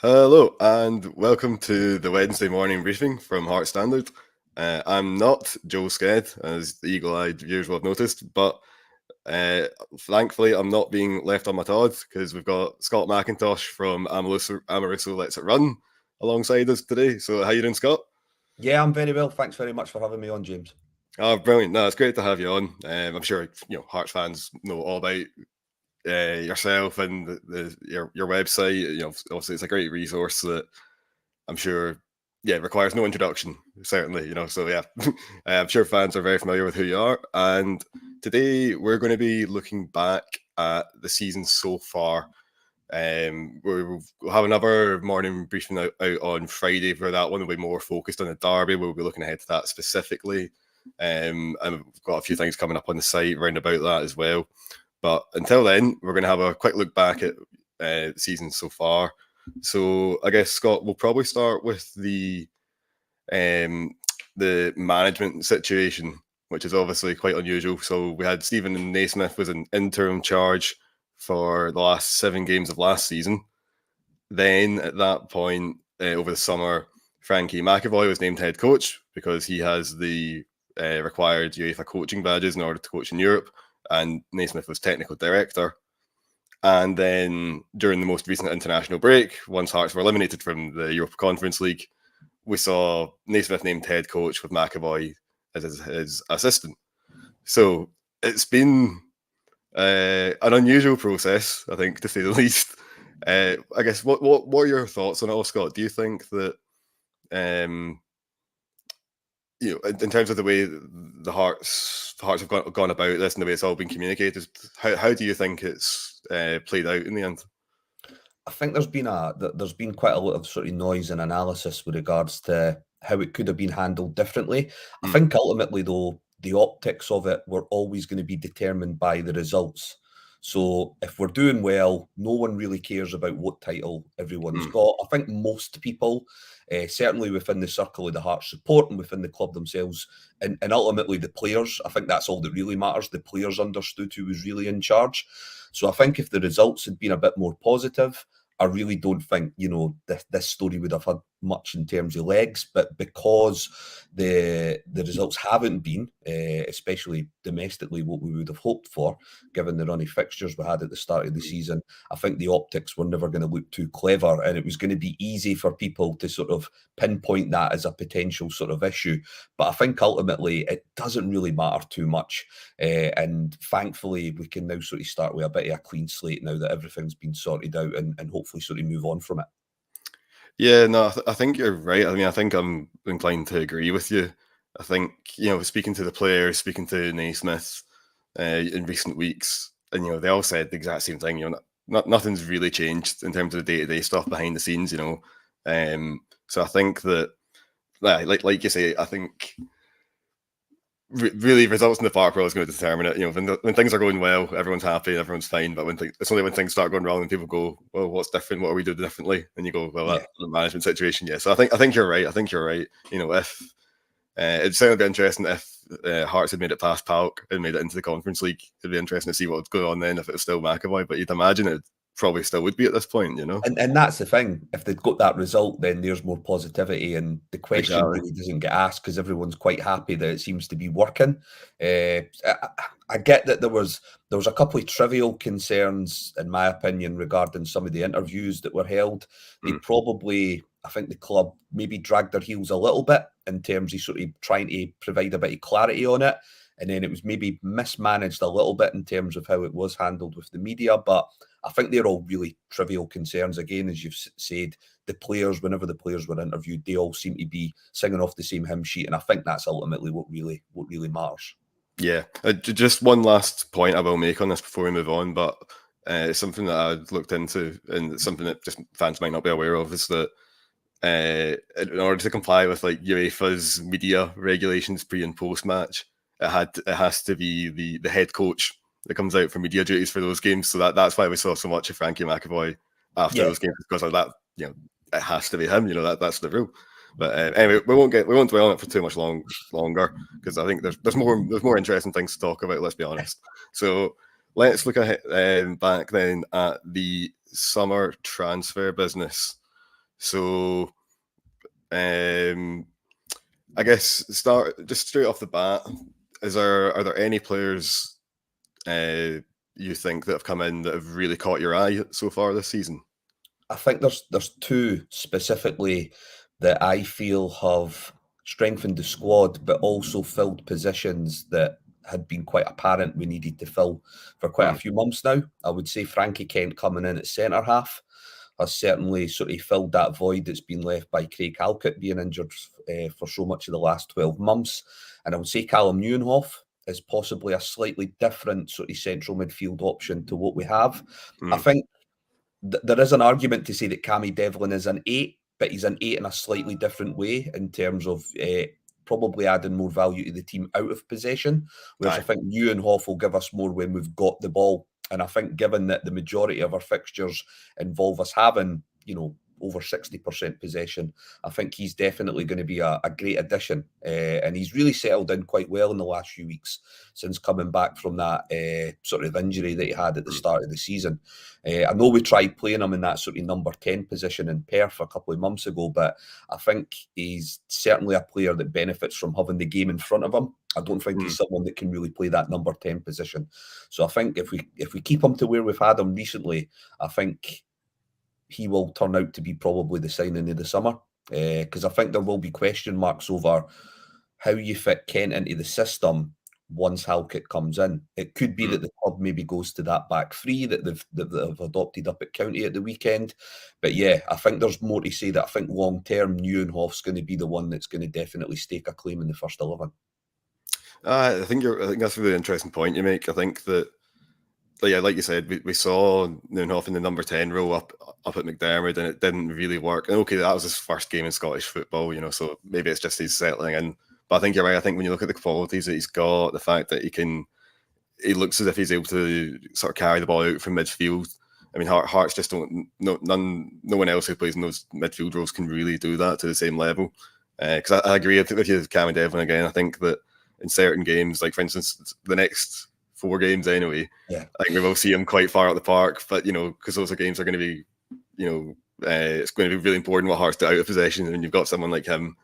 Hello and welcome to the Wednesday morning briefing from Heart Standard. I'm not Joel Sked, as the eagle-eyed viewers will have noticed, but thankfully I'm not being left on my Todd because we've got Scott McIntosh from Amoruso Lets It Run alongside us today. So how you doing, Scott? Yeah, I'm very well. Thanks very much for having me on, James. Oh, brilliant. No, it's great to have you on. I'm sure Hearts fans know all about yourself and your website. Obviously it's a great resource that I'm sure, requires no introduction, certainly, so yeah, I'm sure fans are very familiar with who you are. And today we're going to be looking back at the season so far. We'll have another morning briefing out on Friday for that one. Will be more focused on the derby. We'll be looking ahead to that specifically. And we've got a few things coming up on the site around about that as well. But until then, we're going to have a quick look back at the season so far. So I guess, Scott, we'll probably start with the management situation, which is obviously quite unusual. So we had Stephen Naismith was an interim charge for the last 7 games of last season. Then at that point, over the summer, Frankie McAvoy was named head coach because he has the required UEFA coaching badges in order to coach in Europe, and Naismith was technical director. And then during the most recent international break, once Hearts were eliminated from the Europa Conference League, we saw Naismith named head coach with McAvoy as his assistant. So it's been an unusual process, I think, to say the least. I guess what are your thoughts on it all, Scott? Do you think that in terms of the way the Hearts have gone about this and the way it's all been communicated, how do you think it's played out in the end? I think there's been quite a lot of sort of noise and analysis with regards to how it could have been handled differently. I think ultimately, though, the optics of it were always going to be determined by the results. So if we're doing well, no one really cares about what title everyone's got. I think most people, certainly within the circle of the Hearts support and within the club themselves, and ultimately the players, I think that's all that really matters. The players understood who was really in charge. So I think if the results had been a bit more positive, I really don't think, this story would have had much in terms of legs. But because the results haven't been, especially domestically, what we would have hoped for, given the run of fixtures we had at the start of the season, I think the optics were never going to look too clever. And it was going to be easy for people to sort of pinpoint that as a potential sort of issue. But I think ultimately it doesn't really matter too much. And thankfully, we can now sort of start with a bit of a clean slate now that everything's been sorted out and hopefully sort of move on from it. Yeah, no, I think you're right. I mean, I think I'm inclined to agree with you. I think, speaking to the players, speaking to Naismith in recent weeks, and, they all said the exact same thing, nothing's really changed in terms of the day-to-day stuff behind the scenes, So I think that, like you say, I think really results in the Park Row is going to determine it. When things are going well, everyone's happy, everyone's fine. But it's only when things start going wrong and people go, "Well, what's different? What are we doing differently?" And you go, "Well, that's the management situation." Yeah, so I think you're right. I think you're right. If it'd certainly be interesting if Hearts had made it past PAOK and made it into the Conference League. It'd be interesting to see what was going on then if it was still McAvoy. But you'd imagine it probably still would be at this point. And that's the thing. If they've got that result, then there's more positivity, and the question really doesn't get asked because everyone's quite happy that it seems to be working. I get that there was a couple of trivial concerns, in my opinion, regarding some of the interviews that were held. They probably, I think the club maybe dragged their heels a little bit in terms of sort of trying to provide a bit of clarity on it. And then it was maybe mismanaged a little bit in terms of how it was handled with the media. But I think they're all really trivial concerns. Again, as you've said, the players, whenever the players were interviewed, they all seem to be singing off the same hymn sheet. And I think that's ultimately what really matters. Yeah, just one last point I will make on this before we move on, but it's something that I've looked into and something that just fans might not be aware of is that in order to comply with like UEFA's media regulations pre and post match, it has to be the head coach that comes out for media duties for those games. So that's why we saw so much of Frankie McAvoy after those games, because of that. It has to be him. That's the rule. But anyway, we won't dwell on it for too much longer because I think there's more interesting things to talk about. Let's be honest. So let's look ahead back then at the summer transfer business. So, I guess start just straight off the bat. Are there any players you think that have come in that have really caught your eye so far this season? I think there's two specifically that I feel have strengthened the squad, but also filled positions that had been quite apparent we needed to fill for quite a Mm, few months now. I would say Frankie Kent coming in at centre half has certainly sort of filled that void that's been left by Craig Halkett being injured for so much of the last 12 months. And I would say Callum Neuenhoff is possibly a slightly different sort of central midfield option to what we have. I mm, think there is an argument to say that Cammy Devlin is an 8, but he's an 8 in a slightly different way in terms of probably adding more value to the team out of possession. Whereas I aye. think Neuenhoff will give us more when we've got the ball. And I think given that the majority of our fixtures involve us having, over 60% possession, I think he's definitely going to be a great addition. And he's really settled in quite well in the last few weeks since coming back from that sort of injury that he had at the Mm, start of the season. I know we tried playing him in that sort of number 10 position in Perth a couple of months ago, but I think he's certainly a player that benefits from having the game in front of him. I don't think he's mm, someone that can really play that number 10 position. So I think if we keep him to where we've had him recently, I think he will turn out to be probably the signing of the summer. Because I think there will be question marks over how you fit Kent into the system once Halkett comes in. It could be mm. that the club maybe goes to that back three that they've adopted up at County at the weekend. But yeah, I think there's more to say that I think long term Neuenhoff's going to be the one that's going to definitely stake a claim in the first 11. I think that's a really interesting point you make. I think that, yeah, like you said, we saw Noonoff in the number 10 role up at McDermott, and it didn't really work. And okay, that was his first game in Scottish football, so maybe it's just he's settling in. But I think you're right. I think when you look at the qualities that he's got, the fact that he looks as if he's able to sort of carry the ball out from midfield. I mean, Hearts just don't. No one else who plays in those midfield roles can really do that to the same level. Because I agree. I think with you, Cam and Devlin again. I think that in certain games, like for instance, the next 4 games anyway, Yeah. I think we will see him quite far out the park. But because those games are going to be, it's going to be really important what Hearts do out of possession, and you've got someone like him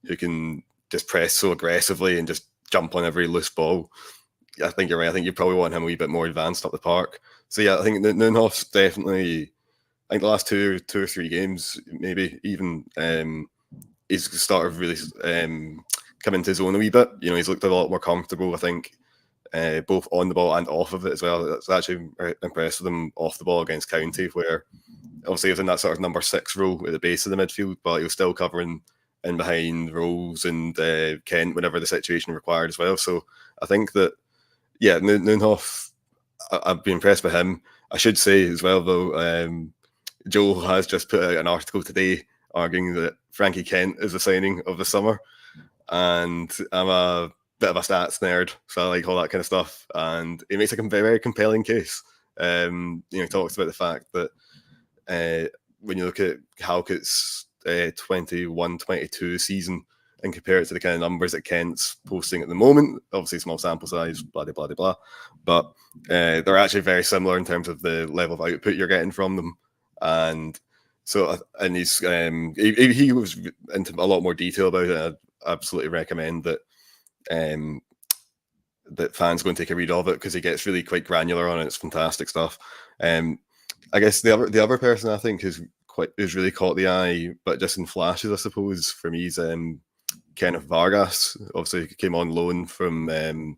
who can just press so aggressively and just jump on every loose ball. I think you're right. I think you probably want him a wee bit more advanced up the park. So yeah, I think Nuenhoff's definitely. I think the last two or 3 games, maybe even, he's started really come into his own a wee bit. He's looked a lot more comfortable. I think both on the ball and off of it as well. That's actually impressed with him off the ball against County, where obviously he was in that sort of number 6 role at the base of the midfield, but he was still covering in behind Rolls and Kent whenever the situation required as well. So I think that, yeah, Nuenhoff, I've been impressed with him. I should say as well, though, Joe has just put out an article today arguing that Frankie Kent is the signing of the summer. And I'm a bit of a stats nerd, so I like all that kind of stuff. And he makes a very compelling case. He talks about the fact that when you look at Halkett's 21-22 season and compare it to the kind of numbers that Kent's posting at the moment, obviously small sample size, blah, blah, blah, blah. But they're actually very similar in terms of the level of output you're getting from them. And so, and he was into a lot more detail about it. I'd absolutely recommend that that fans go and take a read of it, because he gets really quite granular on it. It's fantastic stuff. I guess the other person I think who's really caught the eye, but just in flashes, I suppose, for me is Kenneth Vargas. Obviously, he came on loan from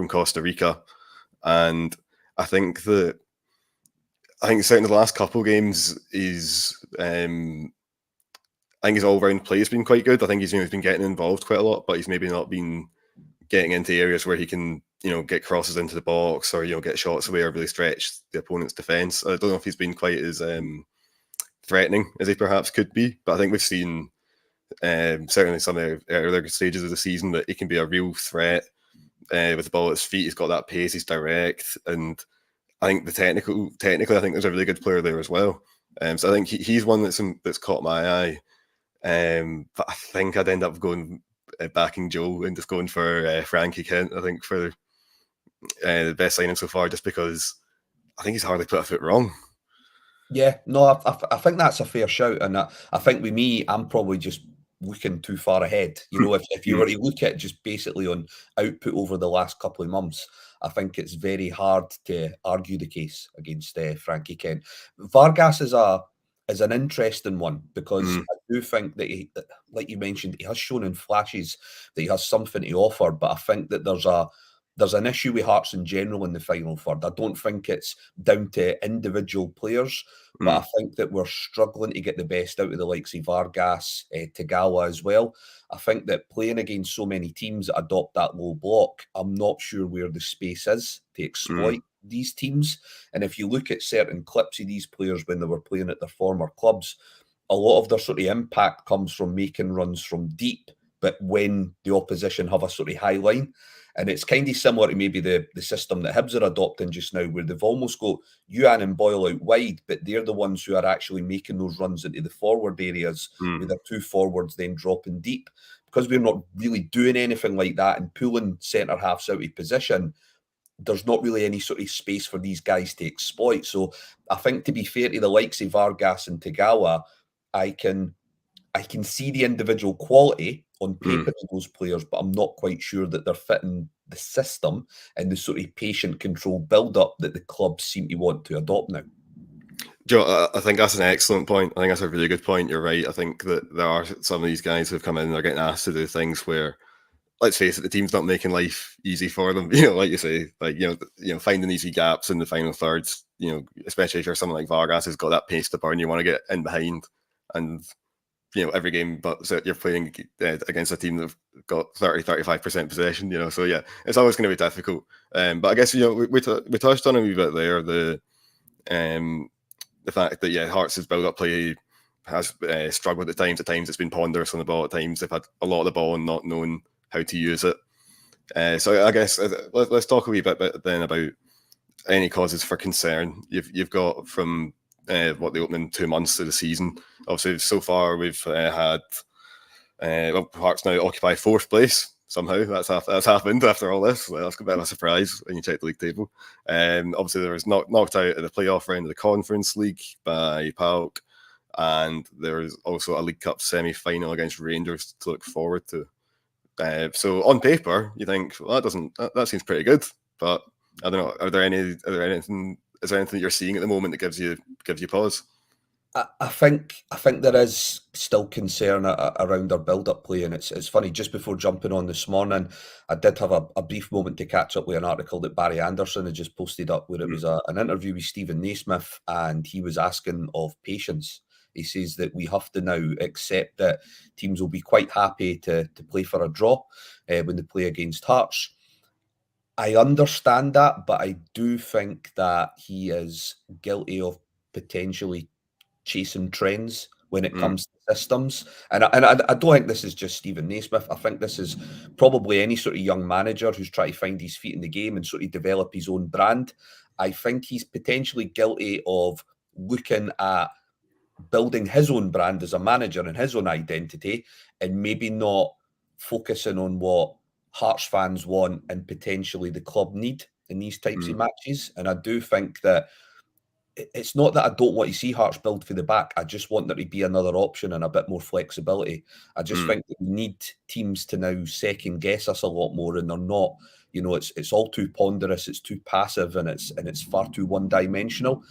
Costa Rica, and I think certainly the last couple of games I think his all-round play has been quite good. I think he's been getting involved quite a lot, but he's maybe not been getting into areas where he can get crosses into the box, or get shots away or really stretch the opponent's defence. I don't know if he's been quite as threatening as he perhaps could be, but I think we've seen certainly some earlier stages of the season that he can be a real threat with the ball at his feet. He's got that pace, he's direct, and I think technically I think there's a really good player there as well. So I think he's one that's caught my eye. But I think I'd end up going backing Joe and just going for Frankie Kent, I think, for the best signing so far, just because I think he's hardly put a foot wrong. Yeah, no, I think that's a fair shout, and I think with me, I'm probably just looking too far ahead. You know, if you were to look at just basically on output over the last couple of months, I think it's very hard to argue the case against Frankie Kent. Vargas is an interesting one because Mm, I do think that he, like you mentioned, he has shown in flashes that he has something to offer, but I think that there's an issue with Hearts in general in the final third. I don't think it's down to individual players, but I mm, think that we're struggling to get the best out of the likes of Vargas, Tagawa as well. I think that playing against so many teams that adopt that low block, I'm not sure where the space is to mm, exploit these teams. And if you look at certain clips of these players when they were playing at their former clubs, a lot of their sort of impact comes from making runs from deep, but when the opposition have a sort of high line. And it's kind of similar to maybe the system that Hibs are adopting just now, where they've almost got Yuan and Boyle out wide, but they're the ones who are actually making those runs into the forward areas with mm. their two forwards then dropping deep. Because we're not really doing anything like that and pulling centre halves out of position, there's not really any sort of space for these guys to exploit. So I think, to be fair to the likes of Vargas and Tagawa, I can I can see the individual quality on Mm. paper of those players, but I'm not quite sure that they're fitting the system and the sort of patient control build up that the clubs seem to want to adopt now. Joe, I think that's an excellent point. I think that's a really good point. You're right. I think that there are some of these guys who've come in and are getting asked to do things where, let's face it, the team's not making life easy for them. Like you say, finding easy gaps in the final thirds. Especially if you're someone like Vargas who's got that pace to burn, you want to get in behind, and every game, but so you're playing against a team that've got 35% possession. So yeah, it's always going to be difficult. But I guess we touched on a wee bit there um the fact that Hearts' build-up play has struggled at times. At times, it's been ponderous on the ball. At times, they've had a lot of the ball and not known how to use it. So I guess let's talk a wee bit then about any causes for concern you've got from what the opening 2 months of the season. Obviously, so far we've had Hearts now occupy fourth place. Somehow that's happened after all this. That's a bit of a surprise when you check the league table. Obviously, there was knocked out in the playoff round of the Conference League by PAOK, and there is also a League Cup semi-final against Rangers to look forward to. So on paper, you think, well, that seems pretty good, but I don't know. Is there anything that you're seeing at the moment that gives you pause? I think there is still concern around our build-up play, and it's funny. Just before jumping on this morning, I did have a brief moment to catch up with an article that Barry Anderson had just posted up, where it was an interview with Stephen Naismith, and he was asking of patience. He says that we have to now accept that teams will be quite happy to play for a draw when they play against Hearts. I understand that, but I do think that he is guilty of potentially chasing trends when it Mm, comes to systems. And I don't think this is just Stephen Naismith. I think this is probably any sort of young manager who's trying to find his feet in the game and sort of develop his own brand. I think he's potentially guilty of looking at building his own brand as a manager and his own identity, and maybe not focusing on what Hearts fans want and potentially the club need in these types of mm, matches. And I do think that it's not that I don't want to see Hearts build for the back. I just want there to be another option and a bit more flexibility. I just mm, think that we need teams to now second guess us a lot more, and they're not. It's all too ponderous, it's too passive, and it's far too one dimensional.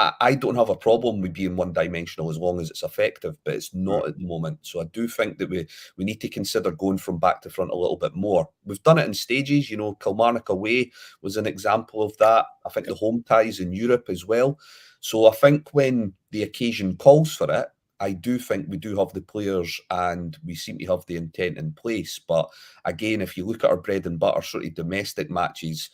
I don't have a problem with being one dimensional as long as it's effective, but it's mm, not at the moment. So I do think that we need to consider going from back to front a little bit more. We've done it in stages. Kilmarnock away was an example of that. I think the home ties in Europe as well. So I think when the occasion calls for it, I do think we do have the players and we seem to have the intent in place. But again, if you look at our bread and butter sort of domestic matches,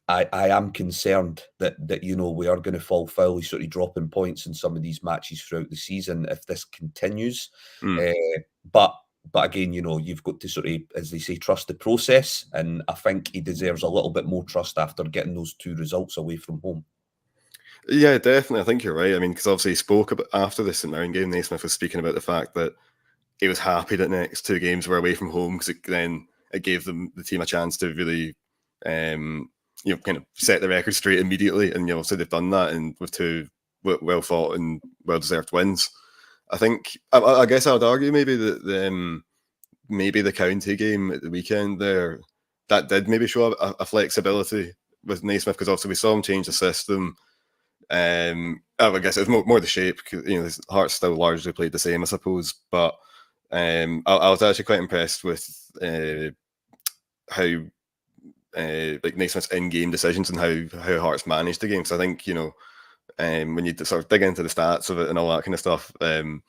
I am concerned that we are going to fall foul of sort of dropping points in some of these matches throughout the season if this continues. mm. Uh, but but again, you've got to sort of, as they say, trust the process, and I think he deserves a little bit more trust after getting those two results away from home. Yeah, definitely. I think you're right. I mean, because obviously he spoke about after the St Mirren game. Naismith was speaking about the fact that he was happy that the next two games were away from home because then it gave the team a chance to really, kind of set the record straight immediately. And so they've done that, and with two well fought and well deserved wins. I think I guess I would argue maybe that maybe the county game at the weekend there, that did maybe show a flexibility with Naismith, because obviously we saw him change the system. I guess it was more the shape. Hearts still largely played the same, I suppose. But I was actually quite impressed with how like Naismith's in-game decisions and how Hearts managed the game. So I think when you sort of dig into the stats of it and all that kind of stuff, the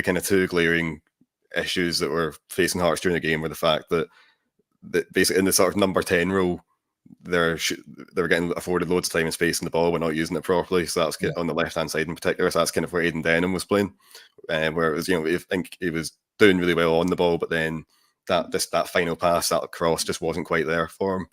kind of two glaring issues that were facing Hearts during the game were the fact that basically in the sort of number 10 role, they were getting afforded loads of time and space in the ball, but not using it properly. So that's on the left hand side in particular. So that's kind of where Aidan Denham was playing, where it was I think he was doing really well on the ball, but then that final pass, that cross, just wasn't quite there for him.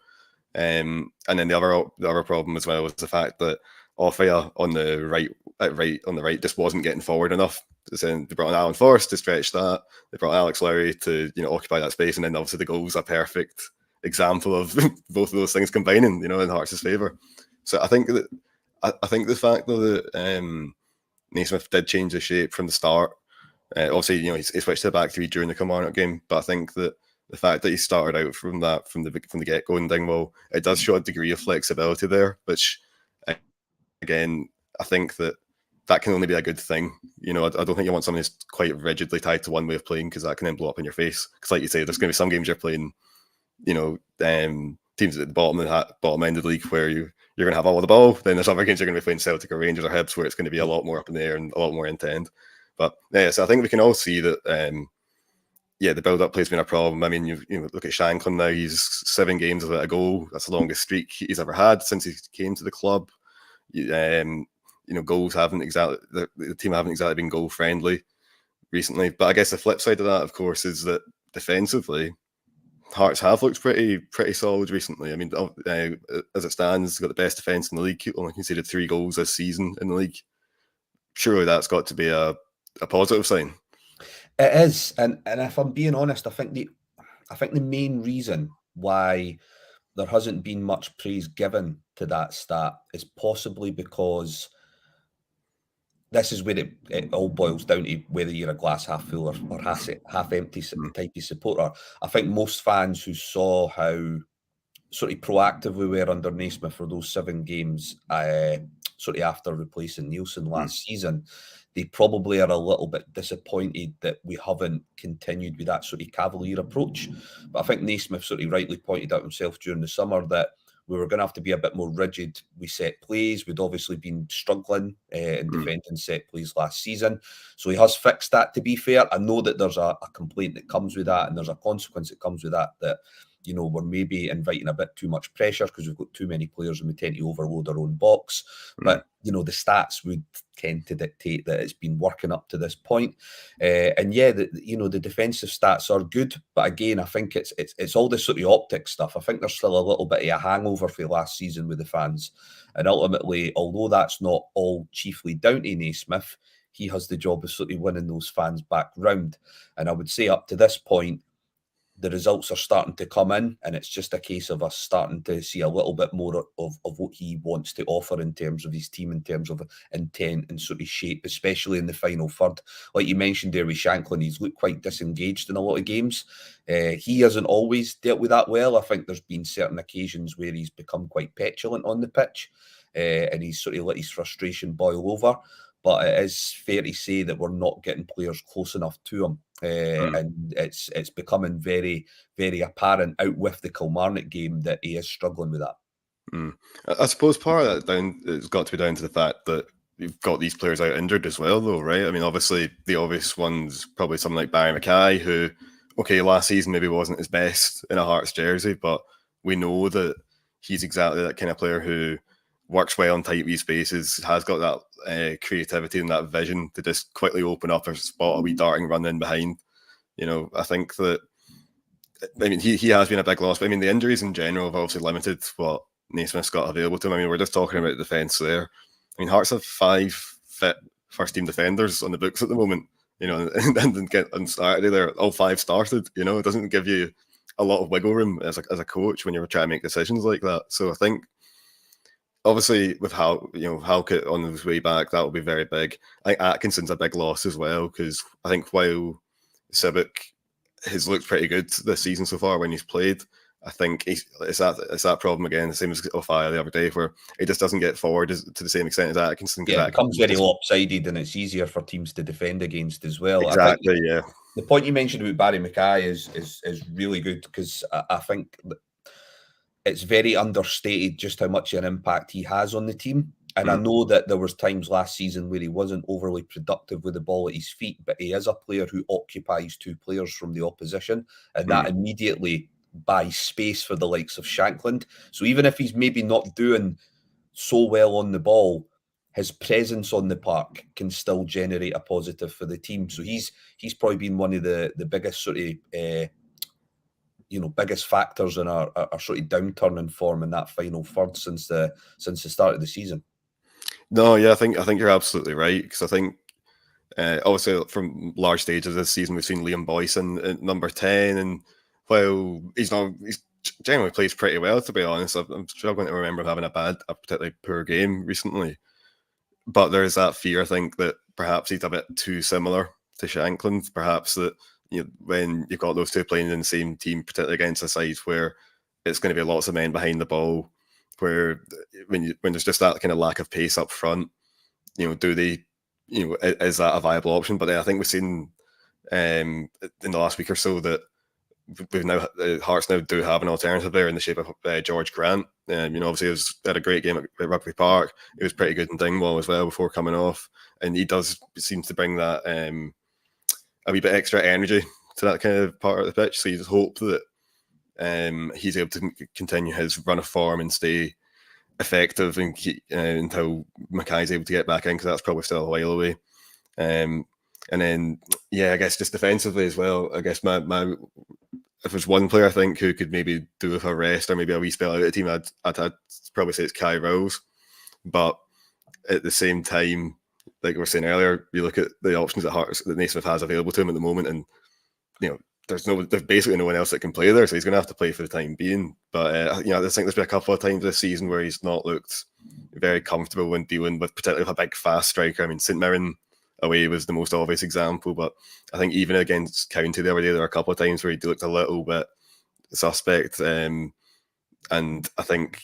And then the other problem as well was the fact that Offia on the right just wasn't getting forward enough. So they brought in Alan Forrest to stretch that. They brought Alex Lowry to occupy that space, and then obviously the goal's a perfect example of both of those things combining, in Hearts' favour. So I think the fact though that Naismith did change the shape from the start. Obviously, he switched to the back three during the Kilmarnock game, but I think that the fact that he started out from the get go in Dingwall, it does show a degree of flexibility there, which again, I think that can only be a good thing. I don't think you want someone who's quite rigidly tied to one way of playing, because that can then blow up in your face. Because like you say, there's going to be some games you're playing, teams at the bottom end of the league where you're going to have all of the ball. Then there's other games you're going to be playing Celtic or Rangers or Hibs where it's going to be a lot more up in the air and a lot more end-to-end. But yeah, so I think we can all see that the build-up play's been a problem. I mean, you look at Shanklin now, he's 7 games without a goal. That's the longest streak he's ever had since he came to the club. Goals haven't exactly, the team haven't exactly been goal-friendly recently. But I guess the flip side of that, of course, is that defensively, Hearts have looked pretty solid recently. I mean, as it stands, got the best defence in the league. Only conceded 3 goals this season in the league. Surely that's got to be a positive sign. It is, and if I'm being honest, I think the main reason why there hasn't been much praise given to that stat is possibly because this is where it all boils down to whether you're a glass half full or half empty type of supporter. I think most fans who saw how sort of proactive we were under Naismith for those 7 games, sort of after replacing Nielsen last season, they probably are a little bit disappointed that we haven't continued with that sort of cavalier approach. But I think Naismith sort of rightly pointed out himself during the summer that we were going to have to be a bit more rigid with set plays. We'd obviously been struggling in defending set plays last season. So he has fixed that, to be fair. I know that there's a complaint that comes with that, and there's a consequence that comes with that we're maybe inviting a bit too much pressure because we've got too many players and we tend to overload our own box. But, the stats would tend to dictate that it's been working up to this point. The defensive stats are good. But again, I think it's all this sort of optic stuff. I think there's still a little bit of a hangover for last season with the fans. And ultimately, although that's not all chiefly down to Naismith, he has the job of sort of winning those fans back round. And I would say up to this point, the results are starting to come in, and it's just a case of us starting to see a little bit more of what he wants to offer in terms of his team, in terms of intent and sort of shape, especially in the final third. Like you mentioned there with Shanklin, he's looked quite disengaged in a lot of games. He hasn't always dealt with that well. I think there's been certain occasions where he's become quite petulant on the pitch, and he's sort of let his frustration boil over. But it is fair to say that we're not getting players close enough to him. And it's becoming very, very apparent out with the Kilmarnock game that he is struggling with that. I suppose part of that it's got to be down to the fact that you've got these players out injured as well, though, right? I mean, obviously, the obvious one's probably someone like Barry Mackay, who, last season maybe wasn't his best in a Hearts jersey, but we know that he's exactly that kind of player who works well on tight wee spaces, has got that creativity and that vision to just quickly open up or spot a wee darting run in behind. I think that, he has been a big loss, but the injuries in general have obviously limited what Naismith's got available to him. We're just talking about defence there. Hearts have 5 fit first team defenders on the books at the moment, and Saturday they're all 5 started. It doesn't give you a lot of wiggle room as a coach when you're trying to make decisions like that. So I think obviously with Halkett on his way back, that will be very big. I think Atkinson's a big loss as well, because I think while Sibic has looked pretty good this season so far when he's played, I think it's that problem again, the same as Ofaya the other day, where it just doesn't get forward to the same extent as Atkinson. Yeah, it becomes very lopsided, and it's easier for teams to defend against as well. Exactly, I think yeah. the point you mentioned about Barry Mackay is really good, because I think it's very understated just how much an impact he has on the team. And I know that there was times last season where he wasn't overly productive with the ball at his feet, but he is a player who occupies two players from the opposition, and that immediately buys space for the likes of Shankland. So even if he's maybe not doing so well on the ball, his presence on the park can still generate a positive for the team. So he's probably been one of the biggest sort of biggest factors in our sort of downturn in form in that final third since the start of the season. No, yeah, I think you're absolutely right, because I think obviously from large stages this season we've seen Liam Boyson at number 10, and while he's generally plays pretty well, to be honest. I'm struggling to remember him having a particularly poor game recently, but there's that fear, I think, that perhaps he's a bit too similar to Shankland. Perhaps that when you've got those two playing in the same team, particularly against a side where it's going to be lots of men behind the ball, where when there's just that kind of lack of pace up front, do they, is that a viable option? But I think we've seen in the last week or so that Hearts now do have an alternative there in the shape of George Grant. Obviously he had a great game at Rugby Park. He was pretty good in Dingwall as well before coming off, and he seems to bring that a wee bit extra energy to that kind of part of the pitch. So you just hope that he's able to continue his run of form and stay effective and until Mackay's able to get back in, because that's probably still a while away. And then, I guess just defensively as well, I guess my if there's one player I think who could maybe do with a rest or maybe a wee spell out of the team, I'd probably say it's Kai Rowles. But at the same time, like we were saying earlier, you look at the options that Naismith has available to him at the moment, and there's basically no one else that can play there, so he's going to have to play for the time being. But I just think there's been a couple of times this season where he's not looked very comfortable when dealing with, particularly with a big fast striker. I mean, St Mirren away was the most obvious example, but I think even against County the other day, there were a couple of times where he looked a little bit suspect. And I think,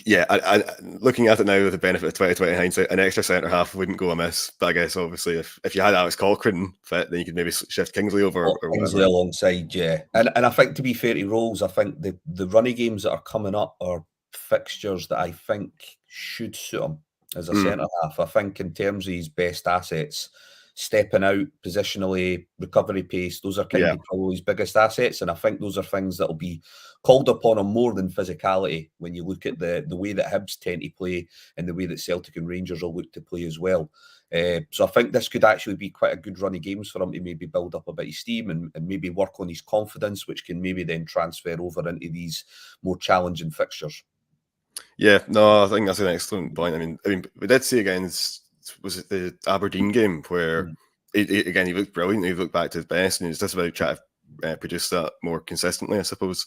I looking at it now with the benefit of 2020 hindsight, an extra centre half wouldn't go amiss. But I guess obviously if you had Alex Cochrane fit, then you could maybe shift Kingsley over or Kingsley alongside, yeah. And I think, to be fair to Rowles, I think the runny games that are coming up are fixtures that I think should suit him as a centre half. I think in terms of his best assets, stepping out positionally, recovery pace, those are kind of probably his biggest assets. And I think those are things that will be called upon him more than physicality when you look at the way that Hibs tend to play and the way that Celtic and Rangers will look to play as well. So I think this could actually be quite a good run of games for him to maybe build up a bit of steam and maybe work on his confidence, which can maybe then transfer over into these more challenging fixtures. Yeah, no, I think that's an excellent point. I mean, we did see against, was it the Aberdeen game, where he looked brilliant. He looked back to his best, and it's just about trying to produce that more consistently, I suppose.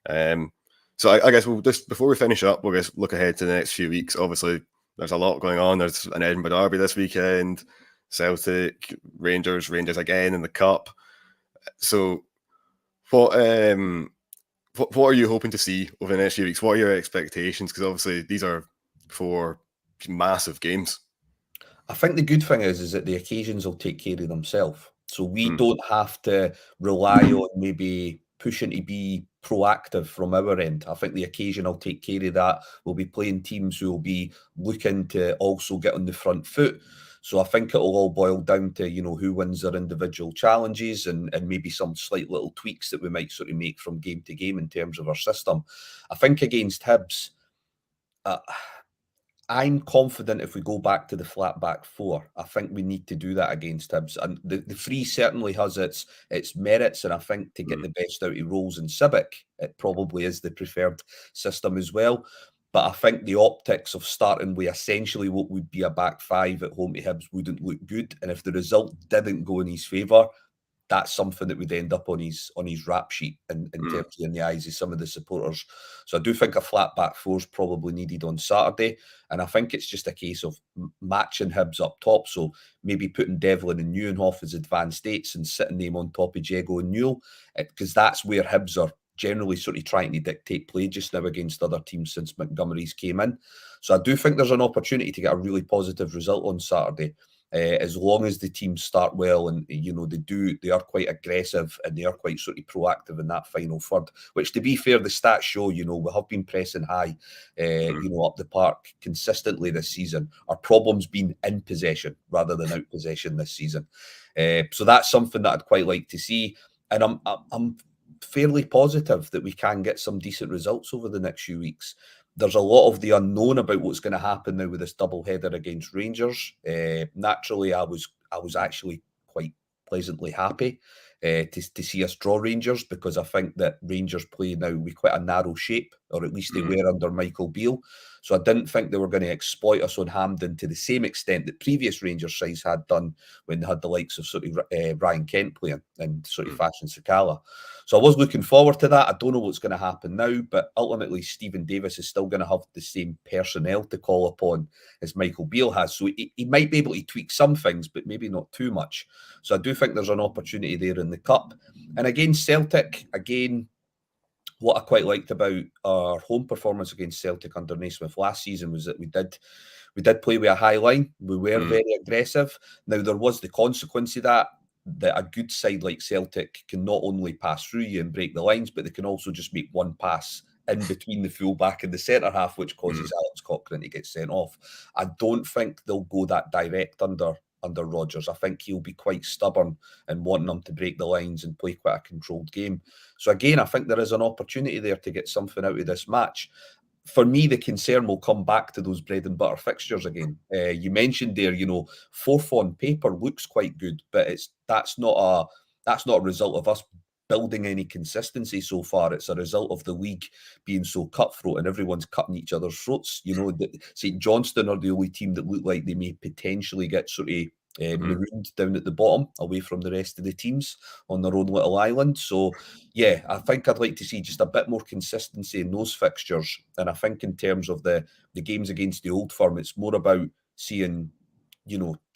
So I guess we'll just, before we finish up, we'll just look ahead to the next few weeks. Obviously, there's a lot going on. There's an Edinburgh derby this weekend, Celtic, Rangers again in the Cup. So what are you hoping to see over the next few weeks? What are your expectations? Because obviously these are 4 massive games. I think the good thing is that the occasions will take care of themselves. So we don't have to rely on maybe pushing to be proactive from our end. I think the occasion will take care of that. We'll be playing teams who will be looking to also get on the front foot. So I think it'll all boil down to, who wins their individual challenges and maybe some slight little tweaks that we might sort of make from game to game in terms of our system. I think against Hibs, I'm confident if we go back to the flat back 4, I think we need to do that against Hibs. And the 3 certainly has its merits, and I think to get the best out of Rowles and Sibic, it probably is the preferred system as well. But I think the optics of starting with essentially what would be a back 5 at home to Hibs wouldn't look good. And if the result didn't go in his favour, that's something that would end up on his rap sheet in terms of in the eyes of some of the supporters. So I do think a flat back four is probably needed on Saturday, and I think it's just a case of matching Hibs up top. So maybe putting Devlin and Neuenhoff as advanced eights and sitting them on top of Diego and Newell, because that's where Hibs are generally sort of trying to dictate play just now against other teams since Montgomery's came in. So I do think there's an opportunity to get a really positive result on Saturday. As long as the teams start well and they are quite aggressive and they are quite sort of proactive in that final third, which, to be fair, the stats show, we have been pressing high up the park consistently this season. Our problem's been in possession rather than out possession this season. So that's something that I'd quite like to see, and I'm fairly positive that we can get some decent results over the next few weeks. There's a lot of the unknown about what's going to happen now with this double header against Rangers. Naturally, I was actually quite pleasantly happy to see us draw Rangers, because I think that Rangers play now with quite a narrow shape, or at least they were under Michael Beale. So I didn't think they were going to exploit us on Hampden to the same extent that previous Rangers sides had done when they had the likes of sort of Ryan Kent playing and sort of Fashion Sakala. So I was looking forward to that. I don't know what's going to happen now, but ultimately Stephen Davis is still going to have the same personnel to call upon as Michael Beale has. So he might be able to tweak some things, but maybe not too much. So I do think there's an opportunity there in the Cup. And against Celtic, what I quite liked about our home performance against Celtic under Naismith last season was that we did play with a high line. We were very aggressive. Now, there was the consequence of that a good side like Celtic can not only pass through you and break the lines, but they can also just make one pass in between the full-back and the centre half, which causes Alex Cochrane to get sent off. I don't think they'll go that direct under Rodgers. I think he'll be quite stubborn and wanting them to break the lines and play quite a controlled game. So again, I think there is an opportunity there to get something out of this match. For me, the concern will come back to those bread and butter fixtures again. You mentioned there, fourth on paper looks quite good, but that's not a result of us building any consistency so far. It's a result of the league being so cutthroat and everyone's cutting each other's throats. St Johnstone are the only team that look like they may potentially get sort of marooned down at the bottom, away from the rest of the teams on their own little island. So yeah, I think I'd like to see just a bit more consistency in those fixtures. And I think in terms of the games against the Old Firm, it's more about seeing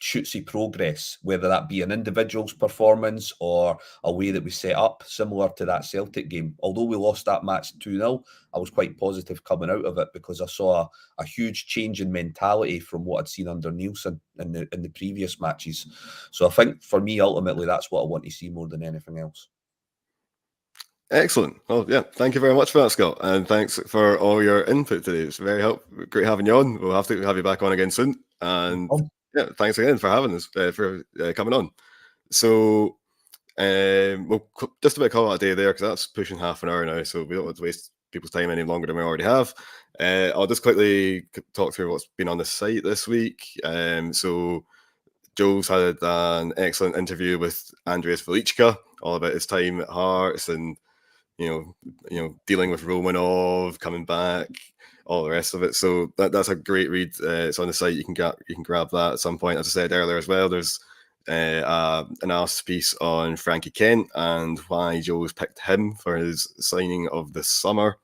shootsy progress, whether that be an individual's performance or a way that we set up, similar to that Celtic game. Although we lost that match 2-0, I was quite positive coming out of it, because I saw a huge change in mentality from what I'd seen under Nielsen in the previous matches. So I think for me, ultimately, that's what I want to see more than anything else. Excellent. Well, yeah, thank you very much for that, Scott, and thanks for all your input today. It's very helpful. Great having you on. We'll have to have you back on again soon. And yeah, thanks again for having us, for coming on. So we'll just about call it a day there, because that's pushing half an hour now, so we don't want to waste people's time any longer than we already have. I'll just quickly talk through what's been on the site this week. So Joe's had an excellent interview with Andreas Velichka, all about his time at Hearts and dealing with Romanov, coming back, all the rest of it. So that's a great read. It's on the site. You can grab that at some point. As I said earlier as well, there's an analysis piece on Frankie Kent and why Joe's picked him for his signing of the summer.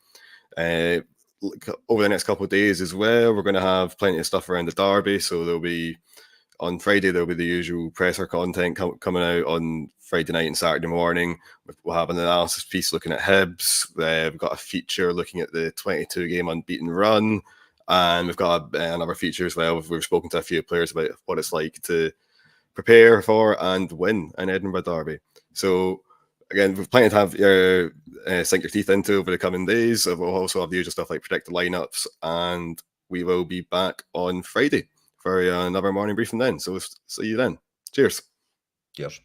Over the next couple of days as well, we're going to have plenty of stuff around the derby. So on Friday, there'll be the usual presser content coming out on Friday night and Saturday morning. We'll have an analysis piece looking at Hibs. We've got a feature looking at the 22-game unbeaten run. And we've got another feature as well. We've spoken to a few players about what it's like to prepare for and win an Edinburgh derby. So again, we've plenty to have sink your teeth into over the coming days. We'll also have the usual stuff like predict the lineups, and we will be back on Friday for another morning briefing then. So see you then. Cheers. Cheers.